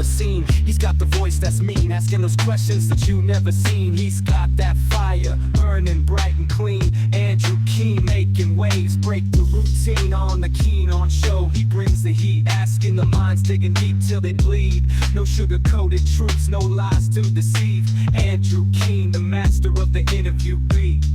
the scene. He's got the voice that's mean, asking those questions that you never seen. He's got that fire, burning bright and clean. Andrew Keen making waves, break the routine on the Keen on show. He brings the heat, asking the minds, digging deep till they bleed. No sugar-coated truths, no lies to deceive. Andrew Keen, the master of the interview beat.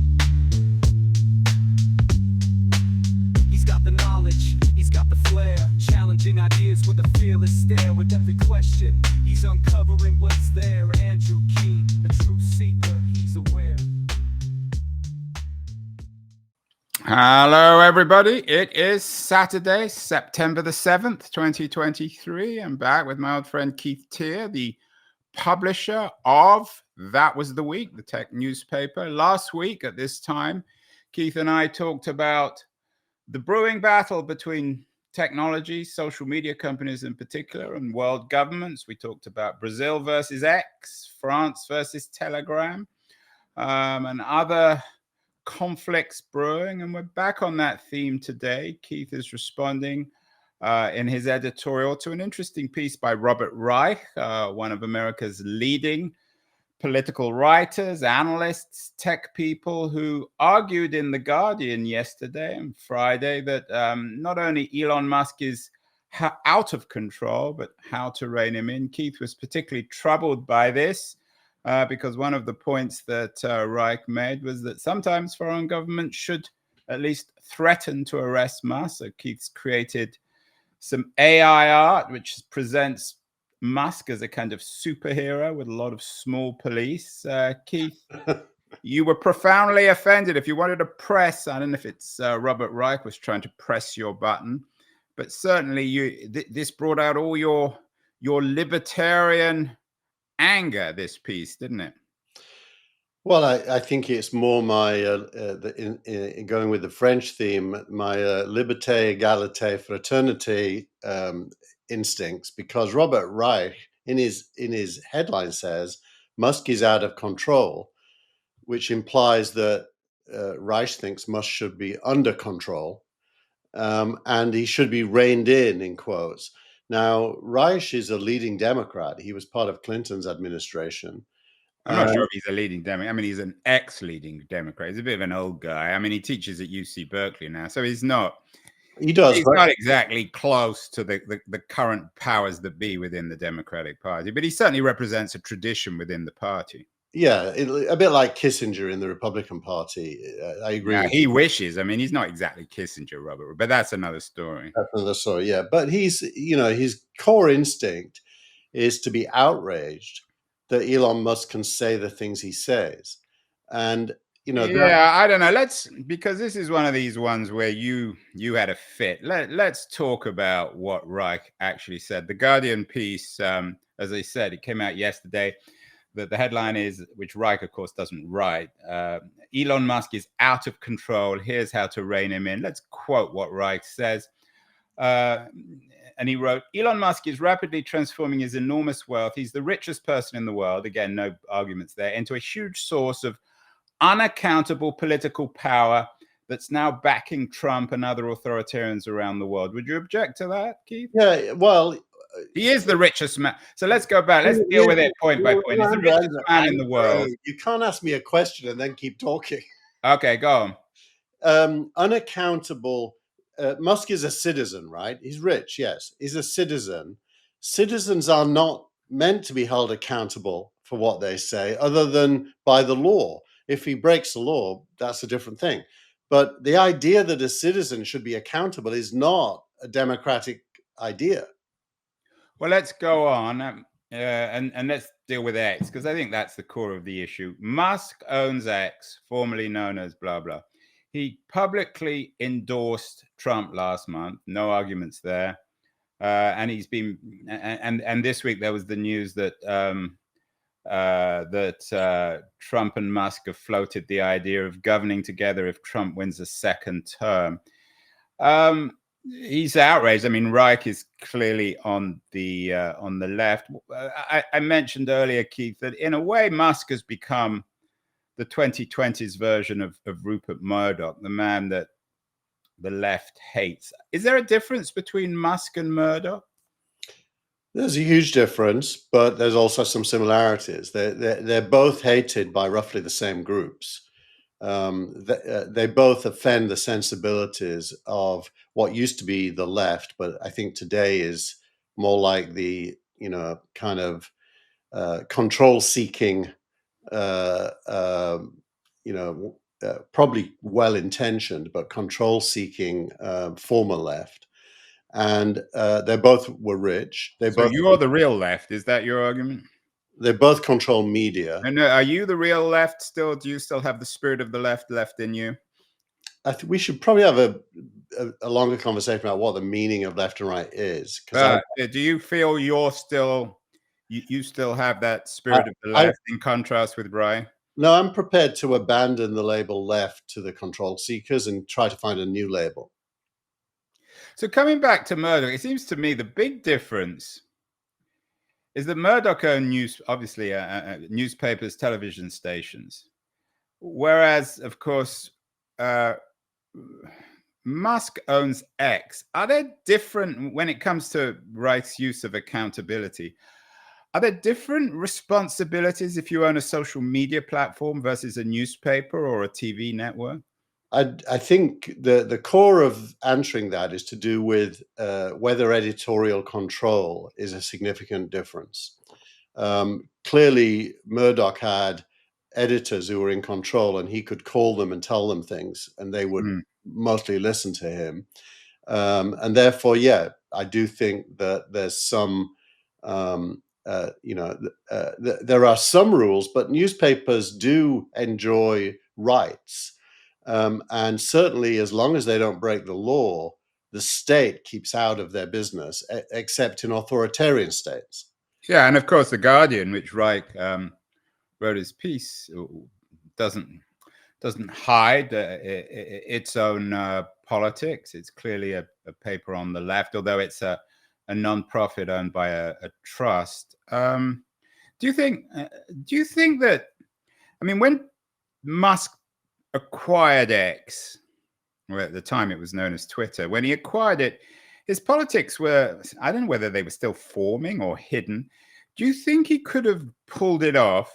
He's got the knowledge, he's got the flair, challenging ideas with a fearless stare. With every question, he's uncovering what's there. Andrew Keen, a truth seeker, he's aware. Hello, everybody. It is Saturday, September the 7th, 2023. I'm back with my old friend Keith Teare, the publisher of That Was the Week, the tech newspaper. Last week at this time, Keith and I talked about the brewing battle between technology, social media companies in particular, and world governments. We talked about Brazil versus X, France versus Telegram, and other conflicts brewing, and we're back on that theme today. Keith is responding in his editorial to an interesting piece by Robert Reich, one of America's leading political writers, analysts, tech people, who argued in The Guardian yesterday and Friday that not only Elon Musk is out of control, but how to rein him in. Keith was particularly troubled by this because one of the points that Reich made was that sometimes foreign governments should at least threaten to arrest Musk. So Keith's created some AI art, which presents Musk as a kind of superhero with a lot of small police. Keith, you were profoundly offended. If you wanted to press, I don't know if it's Robert Reich was trying to press your button, but certainly this brought out all your libertarian anger, this piece, didn't it? Well, I think it's more my, going with the French theme, my liberté, égalité, fraternité instincts, because Robert Reich, in his headline, says Musk is out of control, which implies that Reich thinks Musk should be under control, and he should be reined in quotes. Now, Reich is a leading Democrat. He was part of Clinton's administration. I'm not sure if he's a leading Democrat. I mean, he's an ex-leading Democrat. He's a bit of an old guy. I mean, he teaches at UC Berkeley now, so he's not. He's not exactly close to the current powers that be within the Democratic Party, but he certainly represents a tradition within the party. Yeah, a bit like Kissinger in the Republican Party. I agree. Yeah, he wishes. I mean, he's not exactly Kissinger, Robert, but that's another story. That's another story, yeah. But his core instinct is to be outraged that Elon Musk can say the things he says. And, I don't know. Because this is one of these ones where you had a fit. Let's talk about what Reich actually said. The Guardian piece, as I said, it came out yesterday. The headline is, which Reich, of course, doesn't write, Elon Musk is out of control. Here's how to rein him in. Let's quote what Reich says. And he wrote, Elon Musk is rapidly transforming his enormous wealth. He's the richest person in the world. Again, no arguments there. Into a huge source of unaccountable political power that's now backing Trump and other authoritarians around the world. Would you object to that, Keith? Yeah, well, he is the richest man. So let's go back. Let's deal with it point by point. He's the richest man in the world. You can't ask me a question and then keep talking. Okay, go on. Unaccountable. Musk is a citizen, right? He's rich, yes. He's a citizen. Citizens are not meant to be held accountable for what they say other than by the law. If he breaks the law, that's a different thing. But the idea that a citizen should be accountable is not a democratic idea. Well, let's go on and let's deal with X, because I think that's the core of the issue. Musk owns X, formerly known as blah, blah. He publicly endorsed Trump last month. No arguments there. And he's been, and this week there was the news that Trump and Musk have floated the idea of governing together if Trump wins a second term. He's outraged. I mean, Reich is clearly on the left. I mentioned earlier, Keith, that in a way Musk has become the 2020s version of Rupert Murdoch, the man that the left hates. Is there a difference between Musk and Murdoch? There's a huge difference, but there's also some similarities. They're both hated by roughly the same groups. They both offend the sensibilities of what used to be the left, but I think today is more like the kind of control-seeking, probably well-intentioned, but control-seeking former left. And they both were rich. So you're the real left. Is that your argument? They both control media. And are you the real left still? Do you still have the spirit of the left in you? I think we should probably have a longer conversation about what the meaning of left and right is. Do you feel you still have that spirit of the left in contrast with right? No, I'm prepared to abandon the label left to the control seekers and try to find a new label. So coming back to Murdoch, it seems to me the big difference is that Murdoch owned obviously newspapers, television stations, whereas, of course, Musk owns X. Are there different, when it comes to rights use of accountability, are there different responsibilities if you own a social media platform versus a newspaper or a TV network? I think the core of answering that is to do with whether editorial control is a significant difference. Clearly, Murdoch had editors who were in control, and he could call them and tell them things, and they would mostly listen to him. And therefore, yeah, I do think that there's some, there are some rules, but newspapers do enjoy rights. And certainly, as long as they don't break the law, the state keeps out of their business, except in authoritarian states. Yeah, and of course, The Guardian, which Reich wrote his piece, doesn't hide its own politics. It's clearly a paper on the left, although it's a non-profit owned by a trust. Do you think that, I mean, when Musk acquired X, well, at the time it was known as Twitter, when he acquired it, his politics were, I don't know whether they were still forming or hidden. Do you think he could have pulled it off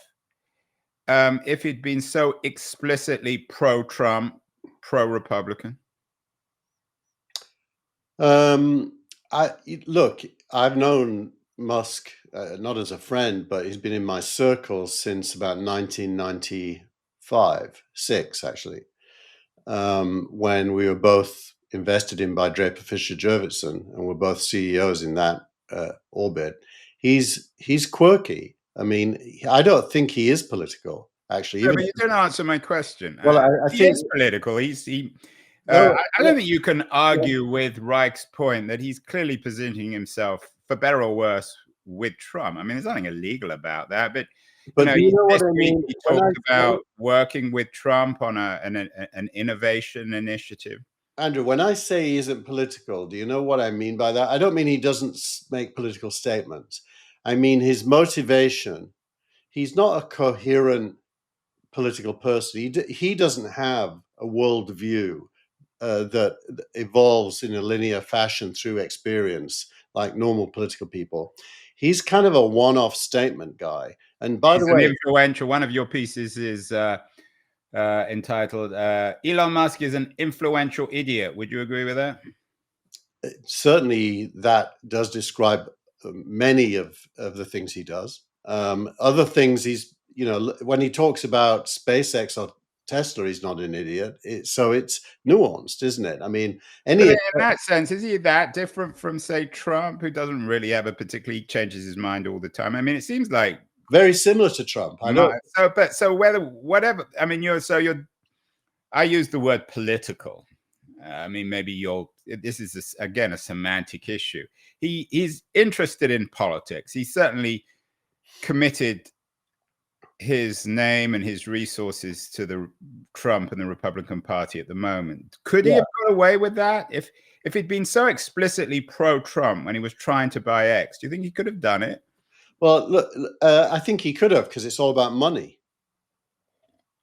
if he'd been so explicitly pro-Trump, pro-Republican? Look, I've known Musk not as a friend, but he's been in my circles since about 1995-6, actually, when we were both invested in by Draper Fisher Jurvetson, and we're both CEOs in that orbit. He's quirky. I mean, I don't think he is political, actually. Yeah, but you didn't answer my question. Well, I he think is political. I no, don't think you can argue with Reich's point that he's clearly positioning himself, for better or worse, with Trump. I mean, there's nothing illegal about that. But do you know what I mean? He talked about working with Trump on an innovation initiative. Andrew, when I say he isn't political, do you know what I mean by that? I don't mean he doesn't make political statements. I mean his motivation. He's not a coherent political person. He doesn't have a worldview that evolves in a linear fashion through experience like normal political people. He's kind of a one-off statement guy. And by the way, influential. One of your pieces is entitled "Elon Musk is an influential idiot." Would you agree with that? Certainly, that does describe many of the things he does. Other things, he's, when he talks about SpaceX or Tesla, he's not an idiot. So it's nuanced, isn't it? I mean, in that sense, is he that different from, say, Trump, who doesn't really ever particularly changes his mind all the time? I mean, it seems like very similar to Trump. I know. Whatever. I mean, I use the word political. I mean, maybe this is again a semantic issue. He's interested in politics. He certainly committed his name and his resources to the Trump and the Republican Party at the moment. Could he have got away with that if he'd been so explicitly pro-Trump when he was trying to buy X? Do you think he could have done it? Well, look, I think he could have, because it's all about money.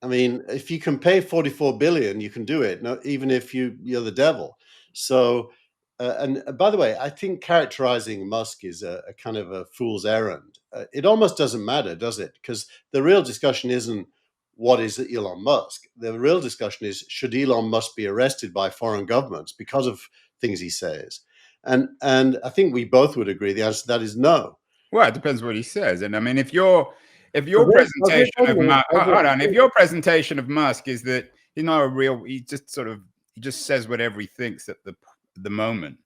I mean, if you can pay $44 billion, you can do it. No, even if you're the devil. So and by the way, I think characterizing Musk is a kind of a fool's errand. It almost doesn't matter, does it? Because the real discussion isn't what is Elon Musk. The real discussion is, should Elon Musk be arrested by foreign governments because of things he says? And I think we both would agree the answer to that is no. Well, it depends what he says. And I mean, if your Does it? hold on, if your presentation of Musk is that he's not a real, he just says whatever he thinks at the moment,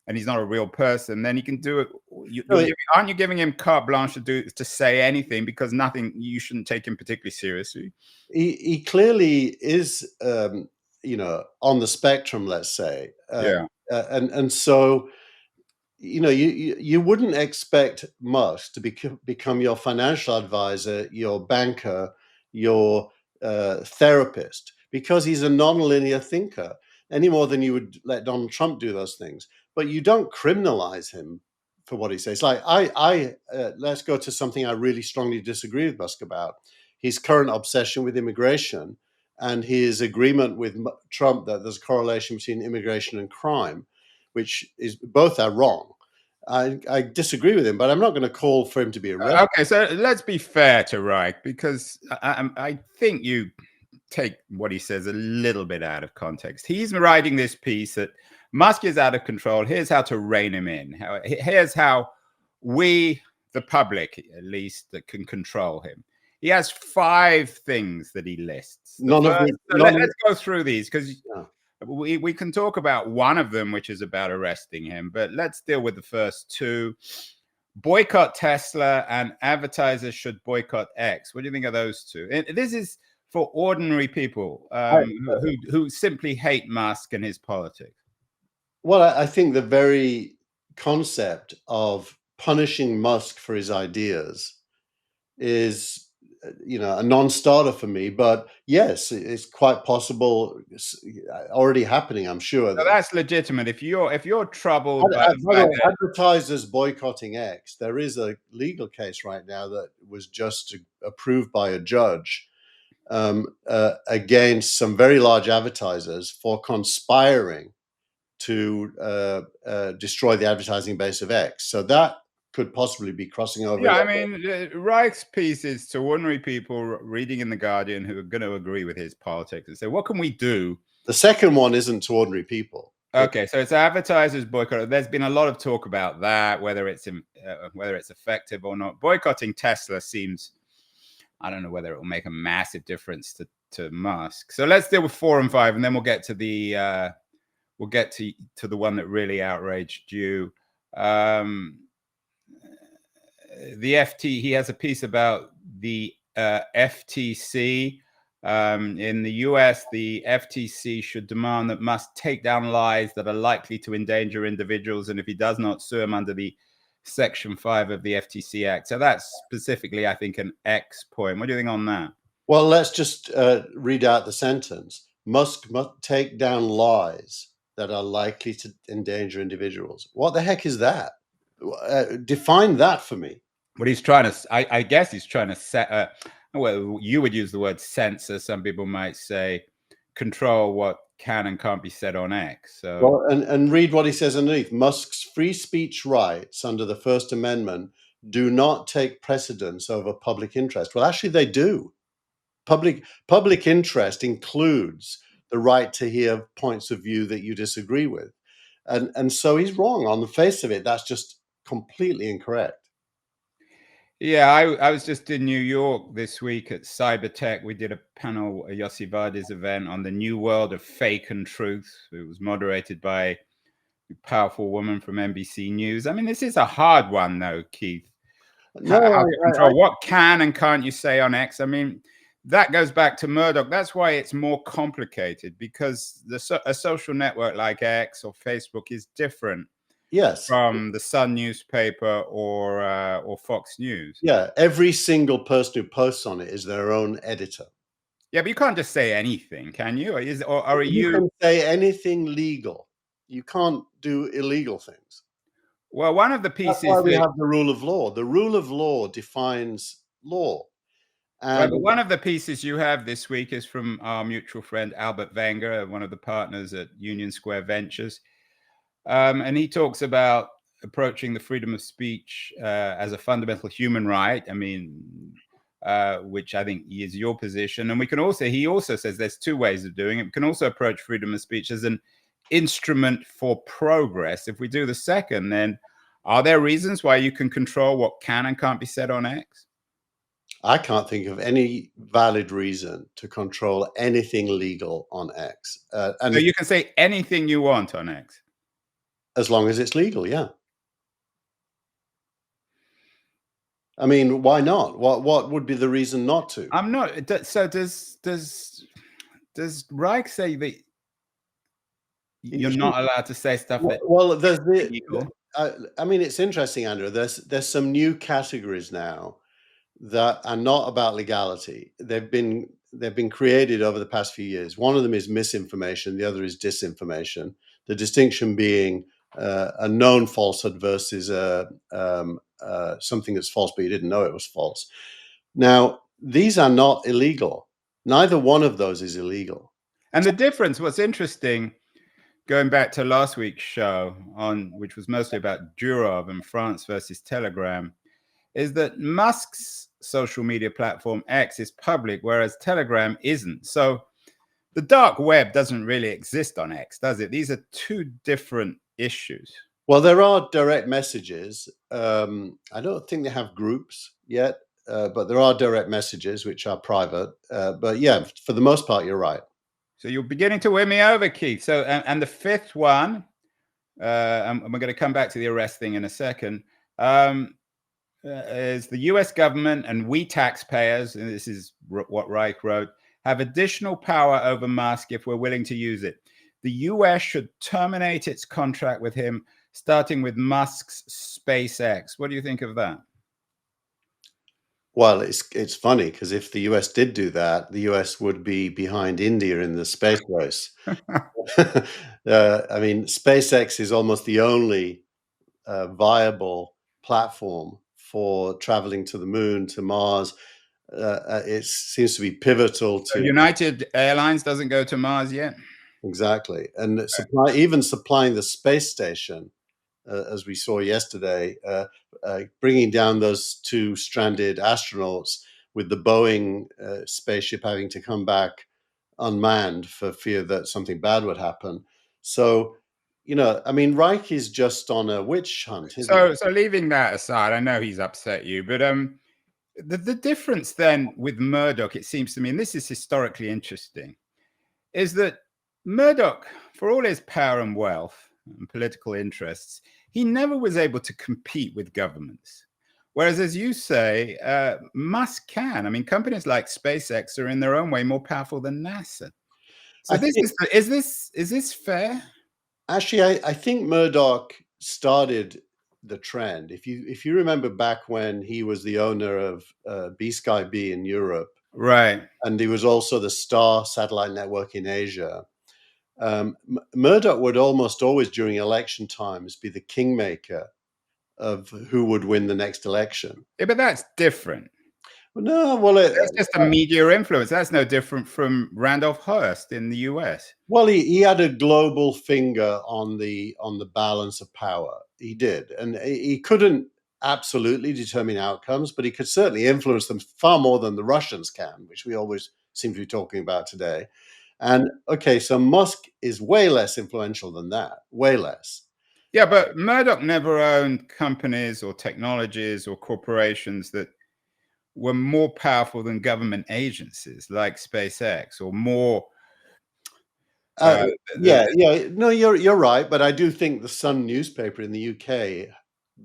and he's not a real person, then he can do it. Aren't you giving him carte blanche to say anything, because you shouldn't take him particularly seriously? He clearly is, you know, on the spectrum, let's say. Yeah. And so, you know, you wouldn't expect Musk to become your financial advisor, your banker, your therapist, because he's a nonlinear thinker, any more than you would let Donald Trump do those things. But you don't criminalize him for what he says. Like let's go to something I really strongly disagree with Musk about: his current obsession with immigration and his agreement with Trump that there's a correlation between immigration and crime, which is both are wrong. I disagree with him, but I'm not going to call for him to be arrested. Okay, so let's be fair to Reich, because I think you take what he says a little bit out of context. He's writing this piece that Musk is out of control. Here's how to rein him in. Here's how we, the public at least, that can control him. He has 5 things that he lists. Let's go through these, because we can talk about one of them, which is about arresting him, but let's deal with the first 2. Boycott Tesla and advertisers should boycott X. What do you think of those 2? This is for ordinary people who simply hate Musk and his politics. Well, I think the very concept of punishing Musk for his ideas is, you know, a non-starter for me. But yes, it's quite possible, already happening, I'm sure. So that's legitimate. If you're troubled by the fact that advertisers boycotting X, there is a legal case right now that was just approved by a judge against some very large advertisers for conspiring to destroy the advertising base of X. So that could possibly be crossing over. Yeah, I mean, Reich's piece is to ordinary people reading in The Guardian who are going to agree with his politics and say, what can we do? The second one isn't to ordinary people. Okay, so it's advertisers boycott. There's been a lot of talk about that, whether it's effective or not. Boycotting Tesla seems, I don't know whether it will make a massive difference to Musk. So let's deal with 4 and 5, and then we'll get to the the one that really outraged you. He has a piece about the FTC. In the US, the FTC should demand that Musk take down lies that are likely to endanger individuals, and if he does not, sue him under the Section 5 of the FTC Act. So that's specifically, I think, an X point. What do you think on that? Well, let's just read out the sentence. Musk must take down lies that are likely to endanger individuals. What the heck is that? Define that for me. What he's trying to, I guess he's trying to set, well, you would use the word censor. Some people might say control what can and can't be said on X. So, well, and read what he says underneath. Musk's free speech rights under the First Amendment do not take precedence over public interest. Well, actually, they do. Public interest includes the right to hear points of view that you disagree with. And so he's wrong on the face of it. That's just completely incorrect. Yeah, I was just in New York this week at Cybertech. We did a panel, a Yossi Vardy's event on the new world of fake and truth. It was moderated by a powerful woman from NBC News. I mean, this is a hard one, though, Keith. How to control what can and can't you say on X? I mean, that goes back to Murdoch. That's why it's more complicated, because a social network like X or Facebook is different. Yes, from the Sun newspaper or Fox News. Yeah, every single person who posts on it is their own editor. Yeah, but you can't just say anything, can you? You can say anything legal. You can't do illegal things. Well, one of the pieces... That's why we have the rule of law. The rule of law defines law. And but one of the pieces you have this week is from our mutual friend, Albert Wenger, one of the partners at Union Square Ventures. and he talks about approaching the freedom of speech as a fundamental human right. I mean, which I think is your position. And he also says there's two ways of doing it. We can also approach freedom of speech as an instrument for progress. If we do the second, then are there reasons why you can control what can and can't be said on X? I can't think of any valid reason to control anything legal on X. So you can say anything you want on X? As long as it's legal, yeah. I mean, why not? What would be the reason not to? I'm not. So does Reich say that you're not allowed to say stuff that? Well, there's I mean, it's interesting, Andrew. There's some new categories now that are not about legality. They've been created over the past few years. One of them is misinformation. The other is disinformation. The distinction being a known falsehood versus something that's false, but you didn't know it was false. Now, these are not illegal. Neither one of those is illegal. And the difference, what's interesting, going back to last week's show, which was mostly about Durov and France versus Telegram, is that Musk's social media platform X is public, whereas Telegram isn't. So the dark web doesn't really exist on X, does it? These are two different issues. Well, there are direct messages. I don't think they have groups yet, but there are direct messages which are private. But yeah, for the most part, you're right. So you're beginning to win me over, Keith. So, and the fifth one, and we're going to come back to the arrest thing in a second, is the US government and we taxpayers, and this is what Reich wrote, have additional power over Musk if we're willing to use it. The US should terminate its contract with him, starting with Musk's SpaceX. What do you think of that? Well, it's funny because if the US did do that, the US would be behind India in the space race. I mean, SpaceX is almost the only viable platform for traveling to the moon, to Mars. It seems to be pivotal to... So United Airlines doesn't go to Mars yet? Exactly. And even supplying the space station, as we saw yesterday, bringing down those two stranded astronauts with the Boeing spaceship having to come back unmanned for fear that something bad would happen. So, you know, I mean, Reich is just on a witch hunt. So leaving that aside, I know he's upset you, but the difference then with Murdoch, it seems to me, and this is historically interesting, is that Murdoch, for all his power and wealth and political interests, he never was able to compete with governments. Whereas, as you say, Musk can. I mean, companies like SpaceX are in their own way more powerful than NASA. So is this fair? Actually, I think Murdoch started the trend. If you remember back when he was the owner of B-Sky B in Europe, right, and he was also the Star satellite network in Asia. Murdoch would almost always during election times be the kingmaker of who would win the next election. Yeah, but that's different. No, well, that's just a media influence. That's no different from Randolph Hearst in the US. Well, he had a global finger on the balance of power. He did, and he couldn't absolutely determine outcomes, but he could certainly influence them far more than the Russians can, which we always seem to be talking about today. And okay, so Musk is way less influential than that, way less. Yeah, but Murdoch never owned companies or technologies or corporations that were more powerful than government agencies like SpaceX or more. No, you're right, but I do think the Sun newspaper in the UK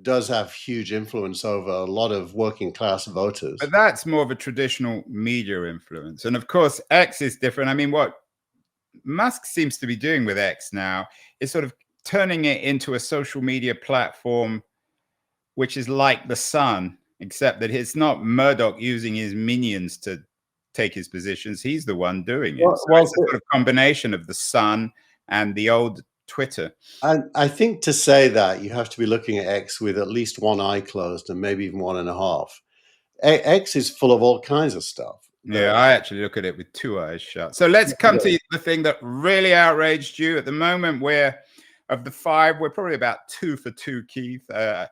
does have huge influence over a lot of working class voters. But that's more of a traditional media influence. And of course, X is different. I mean, what Musk seems to be doing with X now is sort of turning it into a social media platform, which is like the Sun, except that it's not Murdoch using his minions to take his positions. He's the one doing it. So it's a sort of combination of the Sun and the old Twitter. I think to say that, you have to be looking at X with at least one eye closed and maybe even one and a half. X is full of all kinds of stuff. Yeah, I actually look at it with two eyes shut. So let's come to the thing that really outraged you. At the moment, we're of the 5, we're probably about 2 for 2, Keith. I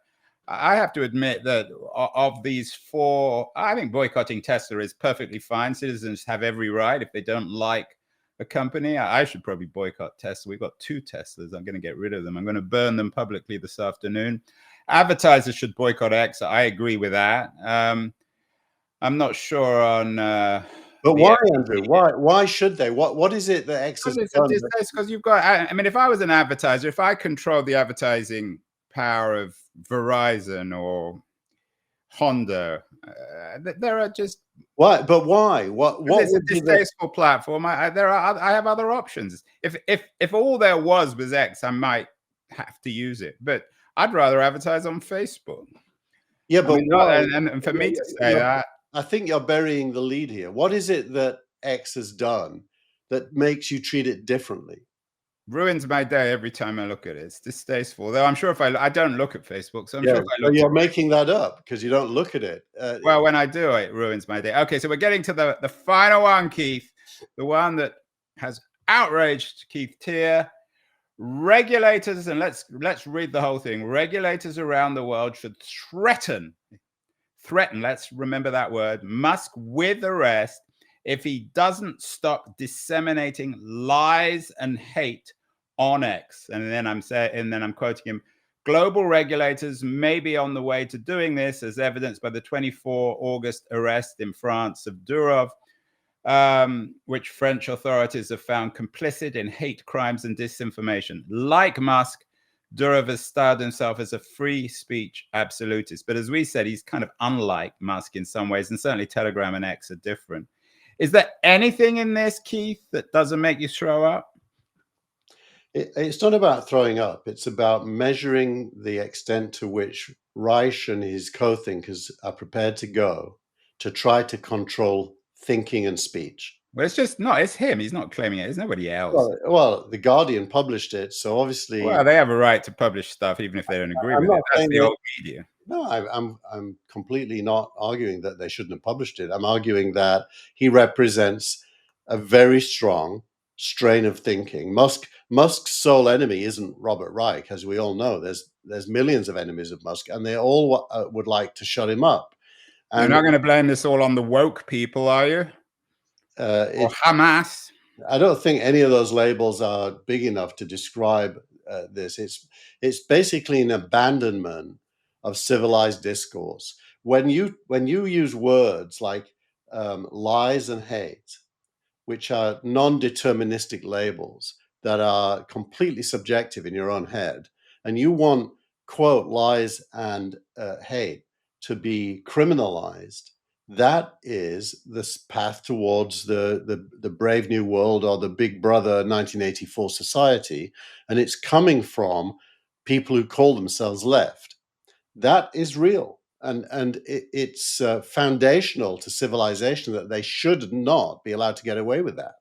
have to admit that of these 4, I think boycotting Tesla is perfectly fine. Citizens have every right. If they don't like a company, I should probably boycott Tesla. We've got 2 Teslas. I'm going to get rid of them. I'm going to burn them publicly this afternoon. Advertisers should boycott X. I agree with that. I'm not sure on. But why, Andrew? Why should they? What is it that X has done? Because you've got. I mean, if I was an advertiser, if I controlled the advertising power of Verizon or Honda, there are just. Why? But why? What it's a distasteful platform. I have other options. If all there was X, I might have to use it. But I'd rather advertise on Facebook. Yeah, but and for me to say that, I think you're burying the lead here. What is it that X has done that makes you treat it differently? Ruins my day every time I look at it. It's distasteful. Though I'm sure if I don't look at Facebook, so I'm sure if I look. You're making that up because you don't look at it. Well, when I do, it ruins my day. Okay, so we're getting to the final one, Keith. The one that has outraged Keith Teare. Regulators, and let's read the whole thing. Regulators around the world should threaten, let's remember that word, Musk with arrest if he doesn't stop disseminating lies and hate on X. And then I'm quoting him. Global regulators may be on the way to doing this, as evidenced by the 24 August arrest in France of Durov, which French authorities have found complicit in hate crimes and disinformation. Like Musk, Durov has styled himself as a free speech absolutist. But as we said, he's kind of unlike Musk in some ways, and certainly Telegram and X are different. Is there anything in this, Keith, that doesn't make you throw up? It's not about throwing up. It's about measuring the extent to which Reich and his co-thinkers are prepared to go to try to control thinking and speech. Well, it's him. He's not claiming it. There's nobody else. Well, The Guardian published it, so obviously. Well, they have a right to publish stuff even if they don't agree with it. That's the old media. No, I'm completely not arguing that they shouldn't have published it. I'm arguing that he represents a very strong strain of thinking. Musk's sole enemy isn't Robert Reich, as we all know. There's millions of enemies of Musk, and they all would like to shut him up. And you're not going to blame this all on the woke people, are you? Or Hamas? I don't think any of those labels are big enough to describe this. It's basically an abandonment of civilized discourse. When you use words like lies and hate, which are non-deterministic labels that are completely subjective in your own head, and you want, quote, lies and hate to be criminalized, that is this path towards the Brave New World or the Big Brother 1984 society, and it's coming from people who call themselves left. That is real, and it's foundational to civilization that they should not be allowed to get away with that.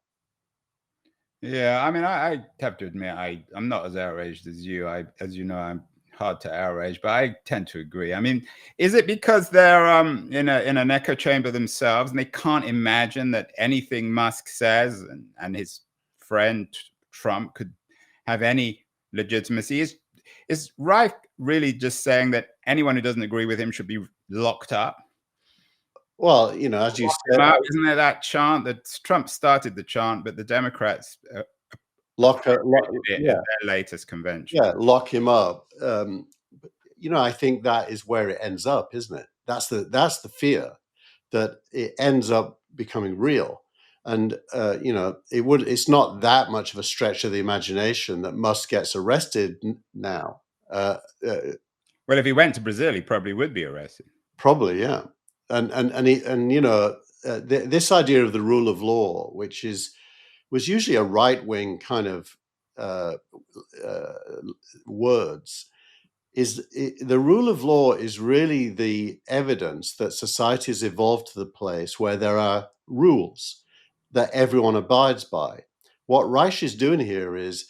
Yeah, I mean, I have to admit, I'm not as outraged as you. As you know, I'm hard to outrage, but I tend to agree. I mean, is it because they're in an echo chamber themselves and they can't imagine that anything Musk says and his friend Trump could have any legitimacy? Is Reich really just saying that anyone who doesn't agree with him should be locked up? Well, as you said, isn't there that chant that Trump started the chant, but the Democrats lock at their latest convention? Yeah, lock him up. I think that is where it ends up, isn't it? That's the fear, that it ends up becoming real. And it's not that much of a stretch of the imagination that Musk gets arrested now. Well, if he went to Brazil, he probably would be arrested. Probably, yeah. This idea of the rule of law, which was usually a right-wing kind of words, the rule of law is really the evidence that society has evolved to the place where there are rules that everyone abides by. What Reich is doing here is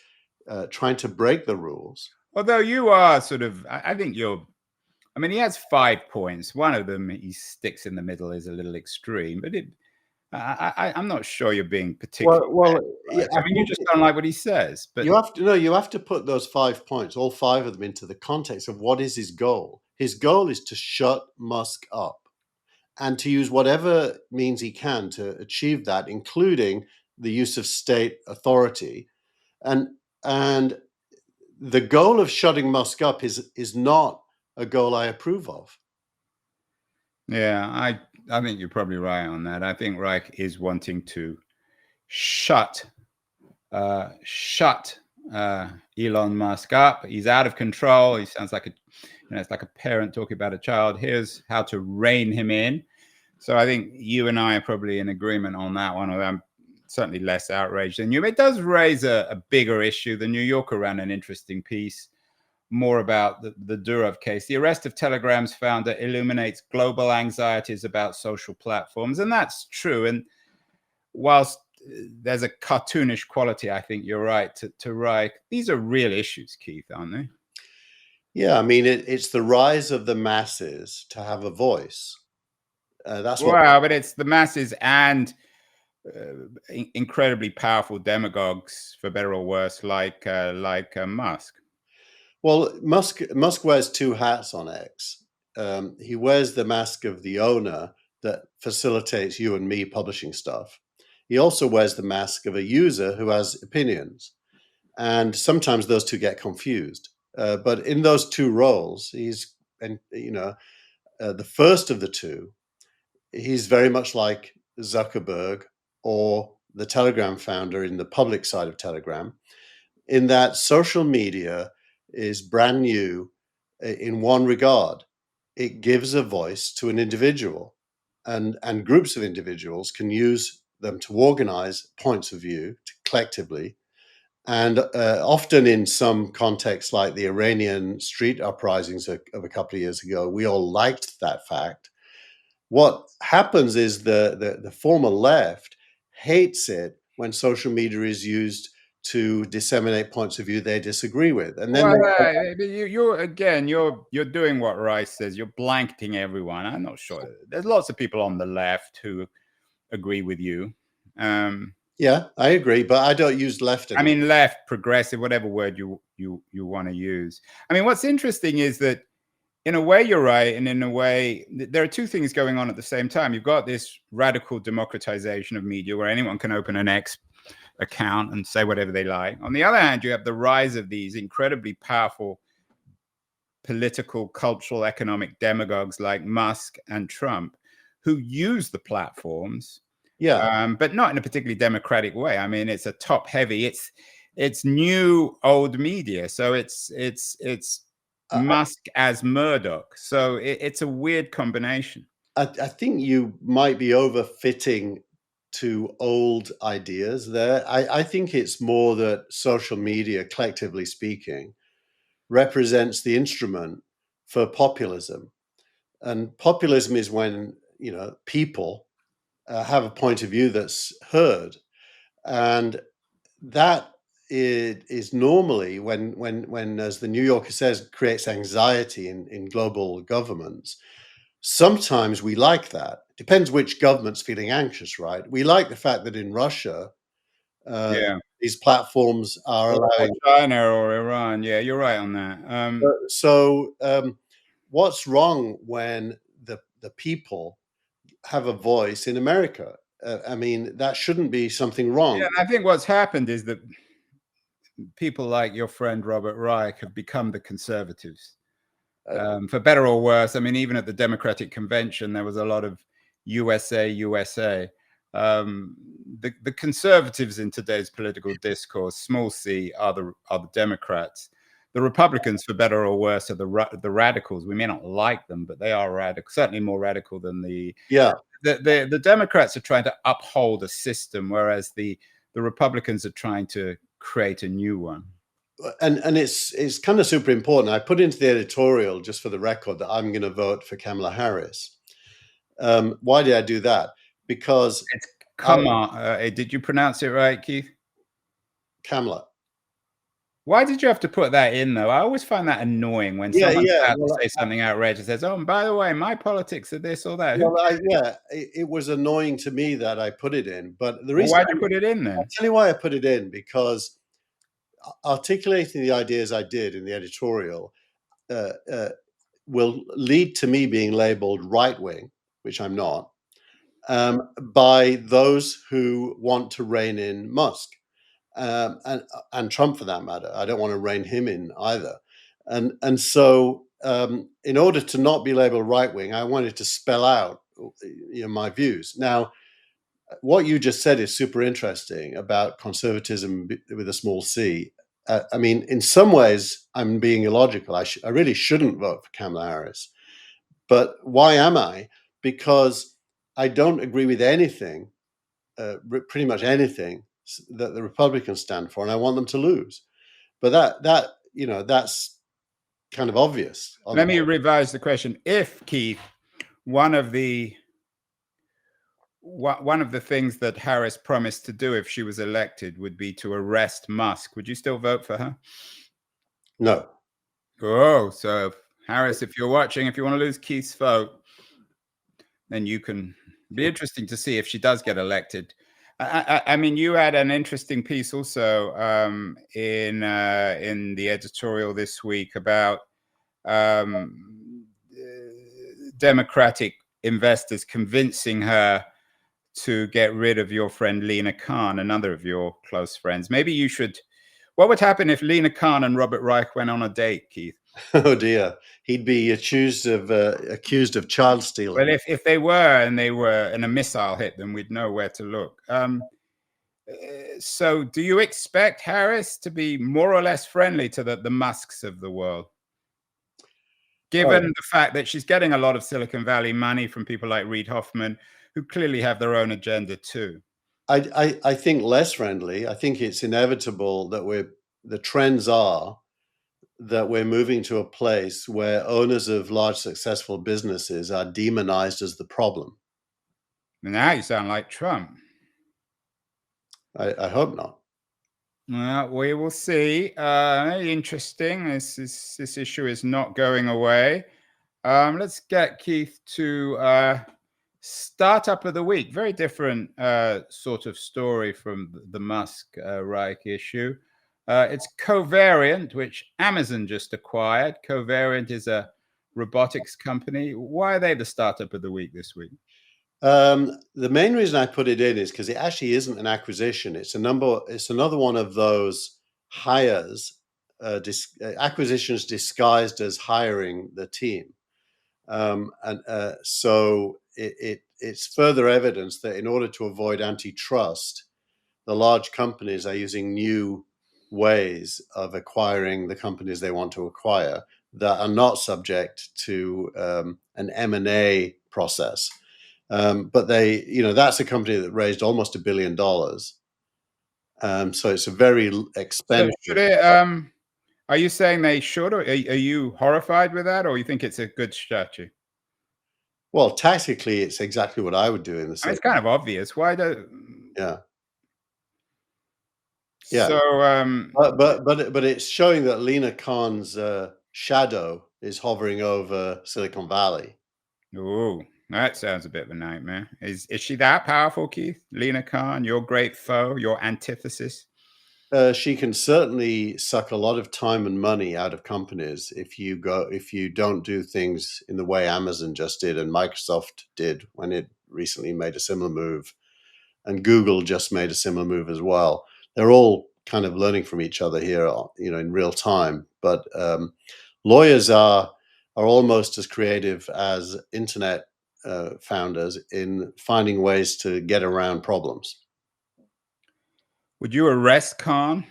trying to break the rules. Although you are sort of, I think he has 5 points. One of them he sticks in the middle is a little extreme, but I'm not sure you're being particularly. Well, yeah, I mean, you just don't like what he says, but you have to put those 5 points, all 5 of them, into the context of what is his goal. His goal is to shut Musk up and to use whatever means he can to achieve that, including the use of state authority. And the goal of shutting Musk up is not a goal I approve of. yeah, I think you're probably right on that. I think Reich is wanting to shut Elon Musk up. He's out of control. He sounds like it's like a parent talking about a child. Here's how to rein him in. So I think you and I are probably in agreement on that one. I'm certainly less outraged than you. It does raise a bigger issue. The New Yorker ran an interesting piece more about the Durov case. The arrest of Telegram's founder illuminates global anxieties about social platforms. And that's true. And whilst there's a cartoonish quality, I think you're right, to Reich, these are real issues, Keith, aren't they? Yeah, I mean, it's the rise of the masses to have a voice. That's what. Well, but it's the masses and incredibly powerful demagogues, for better or worse, like Musk. Well, Musk wears 2 hats on X. He wears the mask of the owner that facilitates you and me publishing stuff. He also wears the mask of a user who has opinions, and sometimes those two get confused. But in those 2 roles, he's, and the first of the 2, he's very much like Zuckerberg or the Telegram founder in the public side of Telegram, in that social media is brand new in one regard. It gives a voice to an individual, and groups of individuals can use them to organize points of view collectively. And often in some contexts, like the Iranian street uprisings of a couple of years ago, we all liked that fact. What happens is the former left hates it when social media is used to disseminate points of view they disagree with, and then you're doing what Rice says. You're blanketing everyone. I'm not sure. There's lots of people on the left who agree with you. Yeah, I agree, but I don't use left anymore. I mean, left, progressive, whatever word you want to use. I mean, what's interesting is that in a way you're right, and in a way there are 2 things going on at the same time. You've got this radical democratization of media where anyone can open an X account and say whatever they like. On the other hand, you have the rise of these incredibly powerful political, cultural, economic demagogues like Musk and Trump, who use the platforms, but not in a particularly democratic way. I mean, it's a top heavy. It's new old media, so it's Musk as Murdoch. So it's a weird combination. I think you might be overfitting to old ideas there. I think it's more that social media, collectively speaking, represents the instrument for populism. And populism is when, people have a point of view that's heard. And that is normally when, as the New Yorker says, creates anxiety in global governments. Sometimes we like that. Depends which government's feeling anxious, right? We like the fact that in Russia, these platforms are allowing China or Iran. Yeah, you're right on that. So what's wrong when the people have a voice in America? I mean, that shouldn't be something wrong. Yeah, I think what's happened is that people like your friend Robert Reich have become the conservatives. For better or worse. I mean, even at the Democratic Convention, there was a lot of USA. The conservatives in today's political discourse, small c, are the Democrats. The Republicans, for better or worse, are the radicals. We may not like them, but they are radical, certainly more radical than the Democrats are trying to uphold a system, whereas the Republicans are trying to create a new one. And it's kind of super important. I put into the editorial, just for the record, that I'm going to vote for Kamala Harris. Why did I do that? Because did you pronounce it right, Keith? Kamala. Why did you have to put that in, though? I always find that annoying when Yeah, someone's yeah. about to Well, say something outrageous. Says, "Oh, and by the way, my politics are this or that." Who? it was annoying to me that I put it in, but the Well, reason why'd you put it in I'll then? tell you why I put it in, because articulating the ideas I did in the editorial uh, uh, will lead to me being labeled right wing, which I'm not, by those who want to rein in Musk, and Trump for that matter. I don't want to rein him in either, and so in order to not be labeled right wing, I wanted to spell out my views. Now, what you just said is super interesting about conservatism with a small c. I mean, in some ways, I'm being illogical. I really shouldn't vote for Kamala Harris. But why am I? Because I don't agree with anything, pretty much anything that the Republicans stand for, and I want them to lose. But that's kind of obvious. Let me revise the question. If, Keith, one of the things that Harris promised to do if she was elected would be to arrest Musk, would you still vote for her? No. Oh, so Harris, if you're watching, if you want to lose Keith's vote, then you can be interesting to see if she does get elected. I mean, you had an interesting piece also in the editorial this week about Democratic investors convincing her to get rid of your friend Lena Khan, another of your close friends. Maybe you should. What would happen if Lena Khan and Robert Reich went on a date, Keith? Oh dear, he'd be accused of child stealing. Well, if they were and a missile hit them, we'd know where to look. So, do you expect Harris to be more or less friendly to the Musks of the world, given the fact that she's getting a lot of Silicon Valley money from people like Reid Hoffman, who clearly have their own agenda too? I think less friendly. I think it's inevitable that the trends are that we're moving to a place where owners of large successful businesses are demonized as the problem. Now you sound like Trump. I hope not. Well, we will see. Interesting. This issue is not going away. Let's get Keith to startup of the week. Very different sort of story from the Musk Reich issue. It's Covariant, which Amazon just acquired. Covariant is a robotics company. Why are they the startup of the week this week? The main reason I put it in is because it actually isn't an acquisition. It's another one of those hires, acquisitions disguised as hiring the team. So it's further evidence that in order to avoid antitrust, the large companies are using new ways of acquiring the companies they want to acquire that are not subject to an M&A process. But that's a company that raised almost $1 billion. So it's a very expensive. So are you saying they should, or are you horrified with that, or you think it's a good strategy? Well, tactically, it's exactly what I would do in the same. It's kind of obvious. Why do? Yeah. So, but it's showing that Lena Khan's shadow is hovering over Silicon Valley. Oh, that sounds a bit of a nightmare. Is she that powerful, Keith? Lena Khan, your great foe, your antithesis? She can certainly suck a lot of time and money out of companies if you don't do things in the way Amazon just did and Microsoft did when it recently made a similar move, and Google just made a similar move as well. They're all kind of learning from each other here, in real time. But lawyers are almost as creative as internet founders in finding ways to get around problems. Would you arrest Khan?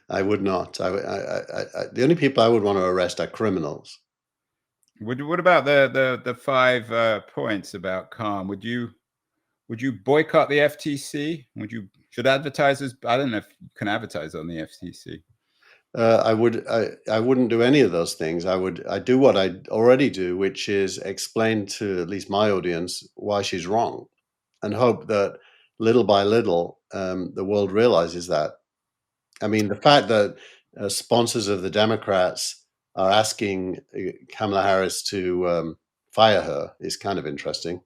I would not. The only people I would want to arrest are criminals. What about the 5 points about Khan? Would you boycott the FTC? Should advertisers? I don't know if you can advertise on the FTC. I wouldn't do any of those things. I do what I already do, which is explain to at least my audience why she's wrong, and hope that little by little the world realizes that. I mean, the fact that sponsors of the Democrats are asking Kamala Harris to fire her is kind of interesting.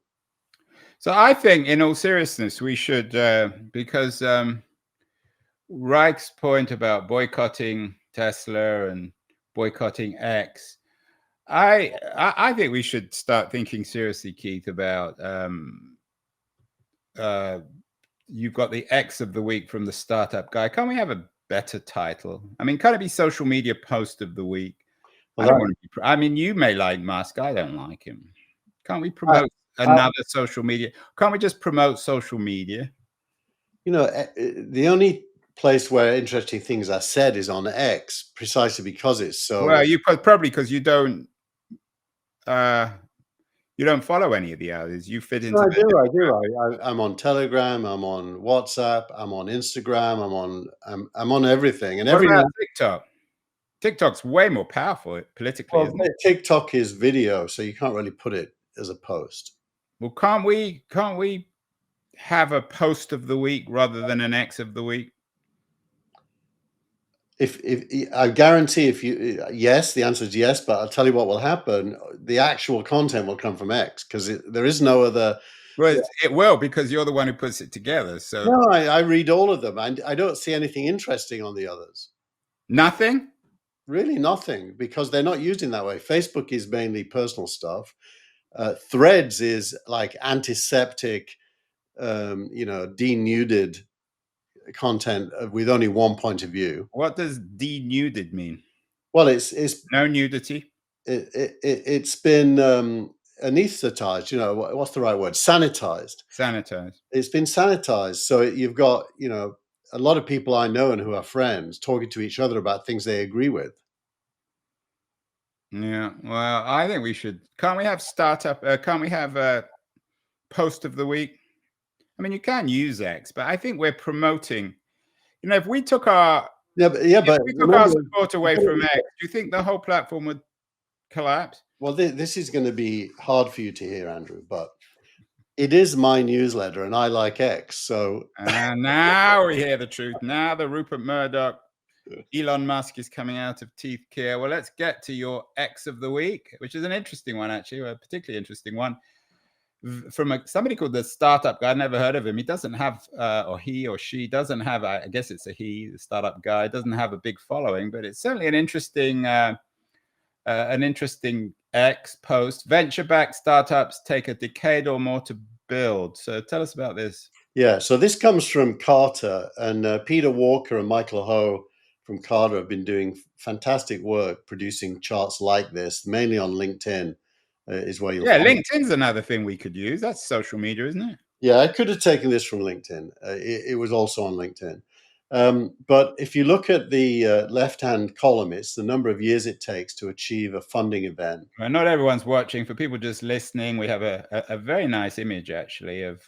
So I think, in all seriousness, we should, because Reich's point about boycotting Tesla and boycotting X, I think we should start thinking seriously, Keith, about you've got the X of the week from the startup guy. Can't we have a better title? I mean, can it be social media post of the week? Well, I don't want to be. I mean, you may like Musk. I don't like him. Can't we promote another social media? Can't we just promote social media? You know, the only place where interesting things are said is on X, precisely because it's so. Well, you probably because you don't follow any of the others. You fit into. No, I do. I'm on Telegram. I'm on WhatsApp. I'm on Instagram. I'm on everything. And What about TikTok? TikTok's way more powerful politically, isn't it? TikTok is video, so you can't really put it as a post. Well, can't we have a post of the week rather than an X of the week? If I guarantee, yes, the answer is yes, but I'll tell you what will happen. The actual content will come from X because there is no other. Well, it will, because you're the one who puts it together. So no, I read all of them. I don't see anything interesting on the others. Nothing? Really nothing, because they're not used in that way. Facebook is mainly personal stuff. Threads is like antiseptic, denuded content with only one point of view. What does denuded mean? Well, it's no nudity. It's been anesthetized. You know, what's the right word? Sanitized. Sanitized. It's been sanitized. So you've got, a lot of people I know and who are friends talking to each other about things they agree with. Yeah. Well, I think we should. Can't we have can't we have a post of the week? I mean, you can use X, but I think we're promoting. If we took our but we took our support away from X, do you think the whole platform would collapse? Well, this is going to be hard for you to hear, Andrew, but it is my newsletter, and I like X. So now we hear the truth. Now the Rupert Murdoch, Elon Musk is coming out of Teare. Well, let's get to your X of the week, which is an interesting one, actually, a particularly interesting one. From somebody called the Startup Guy. I never heard of him. He doesn't have, or he or she doesn't have, I guess it's a he, the Startup Guy, doesn't have a big following, but it's certainly an interesting X post. Venture-backed startups take a decade or more to build. So tell us about this. Yeah, so this comes from Carter, and Peter Walker and Michael Ho from Carter have been doing fantastic work producing charts like this, mainly on LinkedIn. Is where you'll find LinkedIn's another thing we could use. That's social media, isn't it? Yeah, I could have taken this from LinkedIn. It was also on LinkedIn. But if you look at the left-hand column, it's the number of years it takes to achieve a funding event. Well, not everyone's watching. For people just listening, we have a very nice image, actually, of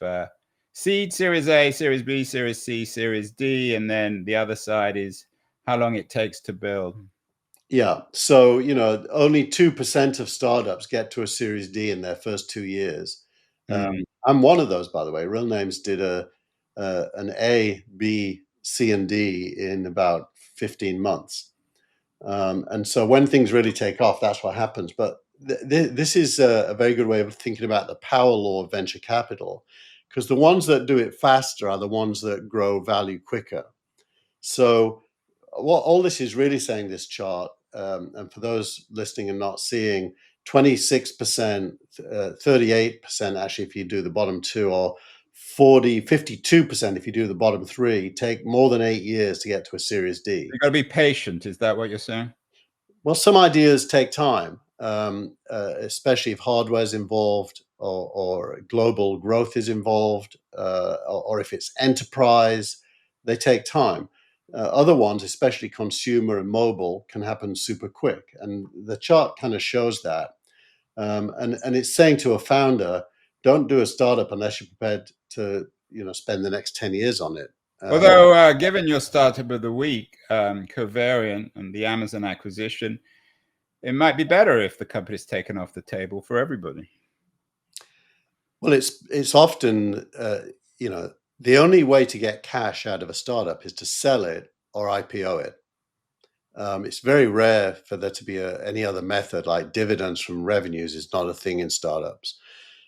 seed, Series A, Series B, Series C, Series D, and then the other side is how long it takes to build. Yeah, so only 2% of startups get to a Series D in their first 2 years. I'm one of those, by the way. Real Names did an A, B, C, and D in about 15 months. And so when things really take off, that's what happens. But this is a very good way of thinking about the power law of venture capital, because the ones that do it faster are the ones that grow value quicker. So what all this is really saying, this chart, and for those listening and not seeing, 26%, 38% actually if you do the bottom two, or 52% if you do the bottom three, take more than 8 years to get to a Series D. You've got to be patient. Is that what you're saying? Well, some ideas take time, especially if hardware is involved, or global growth is involved, or if it's enterprise, they take time. Other ones, especially consumer and mobile, can happen super quick. And the chart kind of shows that. And it's saying to a founder, don't do a startup unless you're prepared to spend the next 10 years on it. Although, given your startup of the week, Covariant and the Amazon acquisition, it might be better if the company's taken off the table for everybody. Well, it's often, the only way to get cash out of a startup is to sell it or IPO it. It's very rare for there to be any other method, like dividends from revenues is not a thing in startups.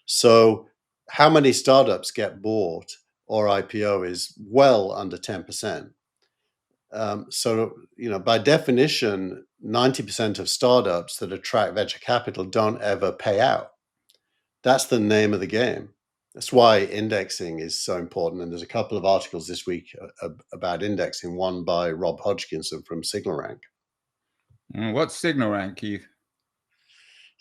So how many startups get bought or IPO is well under 10%. So, by definition, 90% of startups that attract venture capital don't ever pay out. That's the name of the game. That's why indexing is so important. And there's a couple of articles this week about indexing, one by Rob Hodgkinson from SignalRank. What's SignalRank, Keith?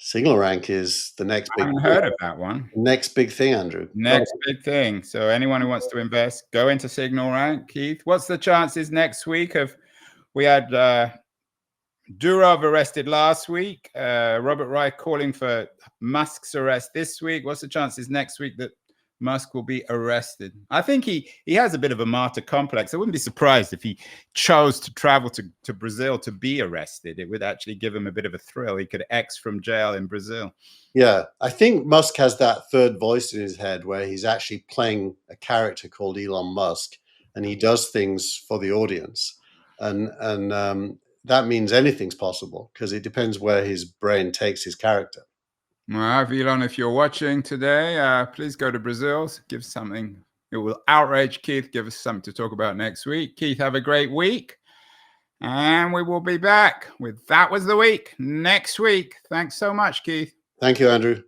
SignalRank is the next big I haven't heard of that one. Next big thing, Andrew. Next big thing. So anyone who wants to invest, go into SignalRank. Keith, what's the chances next week of, we had Durov arrested last week, Robert Reich calling for Musk's arrest this week. What's the chances next week that Musk will be arrested? I think he has a bit of a martyr complex. I wouldn't be surprised if he chose to travel to Brazil to be arrested. It would actually give him a bit of a thrill. He could X from jail in Brazil. Yeah, I think Musk has that third voice in his head where he's actually playing a character called Elon Musk, and he does things for the audience. And that means anything's possible because it depends where his brain takes his character. Well, Elon, if you're watching today, please go to Brazil. Give something. It will outrage Keith. Give us something to talk about next week. Keith, have a great week. And we will be back with That Was the Week next week. Thanks so much, Keith. Thank you, Andrew.